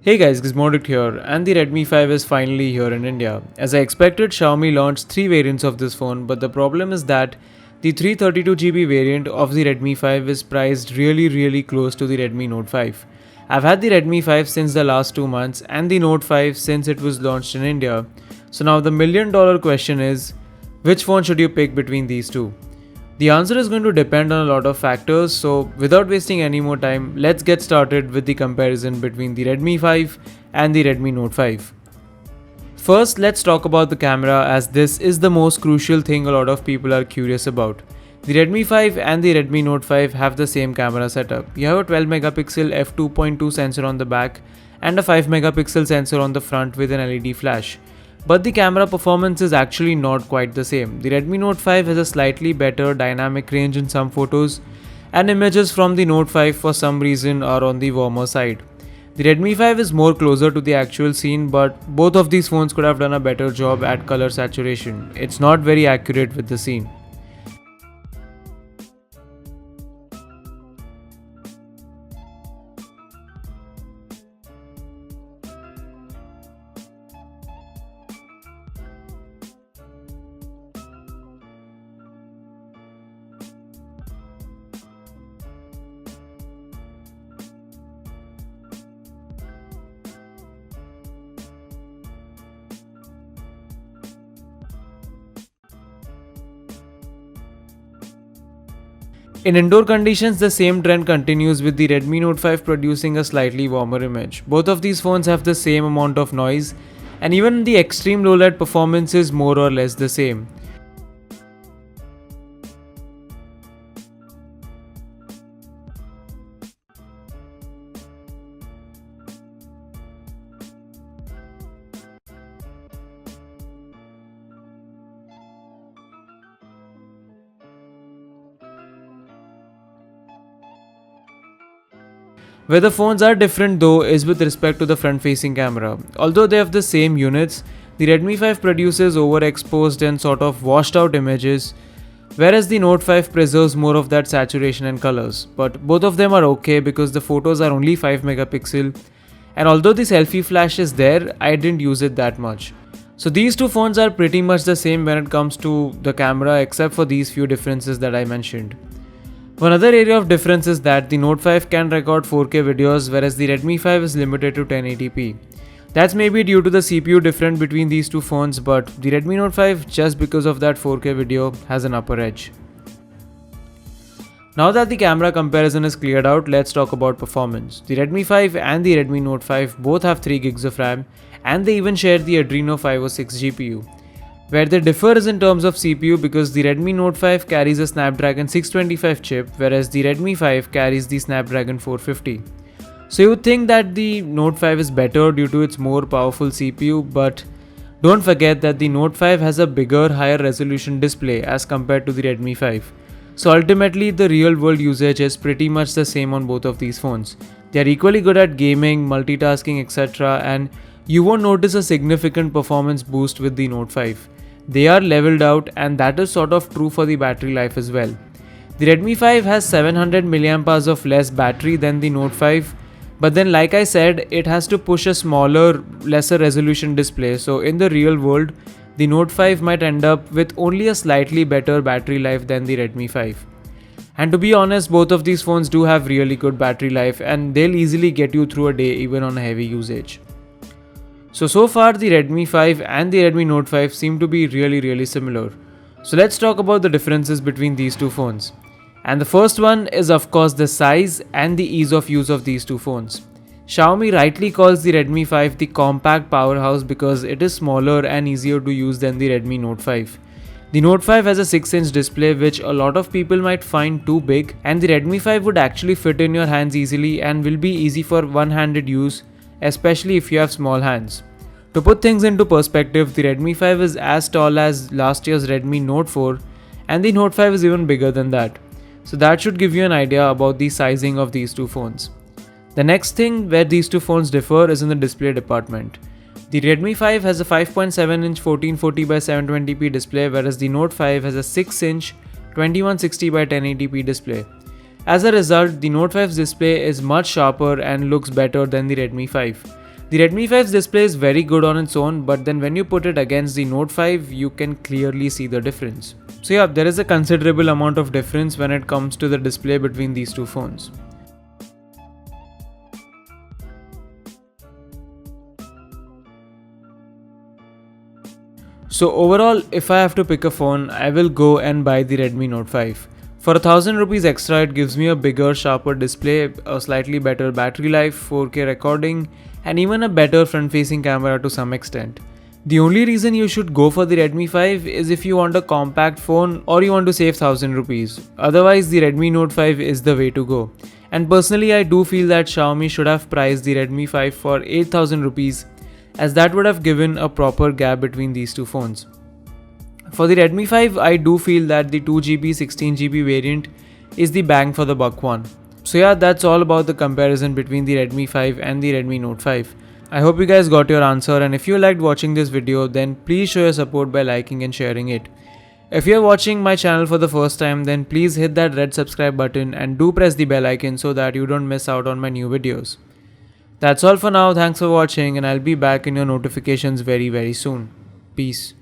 Hey guys, Gizmodic here, and the Redmi 5 is finally here in India. As I expected, Xiaomi launched 3 variants of this phone, but the problem is that the 332GB variant of the Redmi 5 is priced really close to the Redmi Note 5. I've had the Redmi 5 since the last 2 months and the Note 5 since it was launched in India. So now the million dollar question is, which phone should you pick between these two? The answer is going to depend on a lot of factors, so without wasting any more time, let's get started with the comparison between the Redmi 5 and the Redmi Note 5. First, let's talk about the camera, as this is the most crucial thing a lot of people are curious about. The Redmi 5 and the Redmi Note 5 have the same camera setup. You have a 12 megapixel f2.2 sensor on the back and a 5 megapixel sensor on the front with an LED flash. But the camera performance is actually not quite the same. The Redmi Note 5 has a slightly better dynamic range in some photos, and images from the Note 5 for some reason are on the warmer side. The Redmi 5 is more closer to the actual scene, but both of these phones could have done a better job at color saturation. It's not very accurate with the scene. In indoor conditions, the same trend continues with the Redmi Note 5 producing a slightly warmer image. Both of these phones have the same amount of noise, and even the extreme low light performance is more or less the same. Where the phones are different though is with respect to the front facing camera. Although they have the same units, the Redmi 5 produces overexposed and sort of washed out images, whereas the Note 5 preserves more of that saturation and colors. But both of them are okay because the photos are only 5 megapixel, and although the selfie flash is there, I didn't use it that much. So these two phones are pretty much the same when it comes to the camera, except for these few differences that I mentioned. One other area of difference is that the Note 5 can record 4K videos, whereas the Redmi 5 is limited to 1080p. That's maybe due to the CPU difference between these two phones, but the Redmi Note 5, just because of that 4K video, has an upper edge. Now that the camera comparison is cleared out, let's talk about performance. The Redmi 5 and the Redmi Note 5 both have 3 gigs of RAM, and they even share the Adreno 506 GPU. Where they differ is in terms of CPU, because the Redmi Note 5 carries a Snapdragon 625 chip, whereas the Redmi 5 carries the Snapdragon 450. So you would think that the Note 5 is better due to its more powerful CPU, but don't forget that the Note 5 has a bigger, higher resolution display as compared to the Redmi 5. So ultimately, the real world usage is pretty much the same on both of these phones. They are equally good at gaming, multitasking, etc., and you won't notice a significant performance boost with the Note 5. They are leveled out, and that is sort of true for the battery life as well. The Redmi 5 has 700 mAh of less battery than the Note 5, but then like I said, it has to push a smaller, lesser resolution display, so in the real world, the Note 5 might end up with only a slightly better battery life than the Redmi 5. And to be honest, both of these phones do have really good battery life, and they'll easily get you through a day even on a heavy usage. So far the Redmi 5 and the Redmi Note 5 seem to be really similar. So let's talk about the differences between these two phones. And the first one is of course the size and the ease of use of these two phones. Xiaomi rightly calls the Redmi 5 the compact powerhouse because it is smaller and easier to use than the Redmi Note 5. The Note 5 has a 6-inch display, which a lot of people might find too big, and the Redmi 5 would actually fit in your hands easily and will be easy for one-handed use, especially if you have small hands. To put things into perspective, the Redmi 5 is as tall as last year's Redmi Note 4, and the Note 5 is even bigger than that. So that should give you an idea about the sizing of these two phones. The next thing where these two phones differ is in the display department. The Redmi 5 has a 5.7-inch 1440x720p display, whereas the Note 5 has a 6-inch 2160x1080p display. As a result, the Note 5's display is much sharper and looks better than the Redmi 5. The Redmi 5's display is very good on its own, but then when you put it against the Note 5, you can clearly see the difference. So yeah, there is a considerable amount of difference when it comes to the display between these two phones. So overall, if I have to pick a phone, I will go and buy the Redmi Note 5. For 1000 rupees extra, it gives me a bigger, sharper display, a slightly better battery life, 4K recording, and even a better front-facing camera to some extent. The only reason you should go for the Redmi 5 is if you want a compact phone or you want to save 1000 rupees. Otherwise, the Redmi Note 5 is the way to go. And personally, I do feel that Xiaomi should have priced the Redmi 5 for 8000 rupees, as that would have given a proper gap between these two phones. For the Redmi 5, I do feel that the 2GB 16GB variant is the bang for the buck one. So yeah, that's all about the comparison between the Redmi 5 and the Redmi Note 5. I hope you guys got your answer, and if you liked watching this video, then please show your support by liking and sharing it. If you are watching my channel for the first time, then please hit that red subscribe button and do press the bell icon so that you don't miss out on my new videos. That's all for now. Thanks for watching, and I'll be back in your notifications very soon. Peace.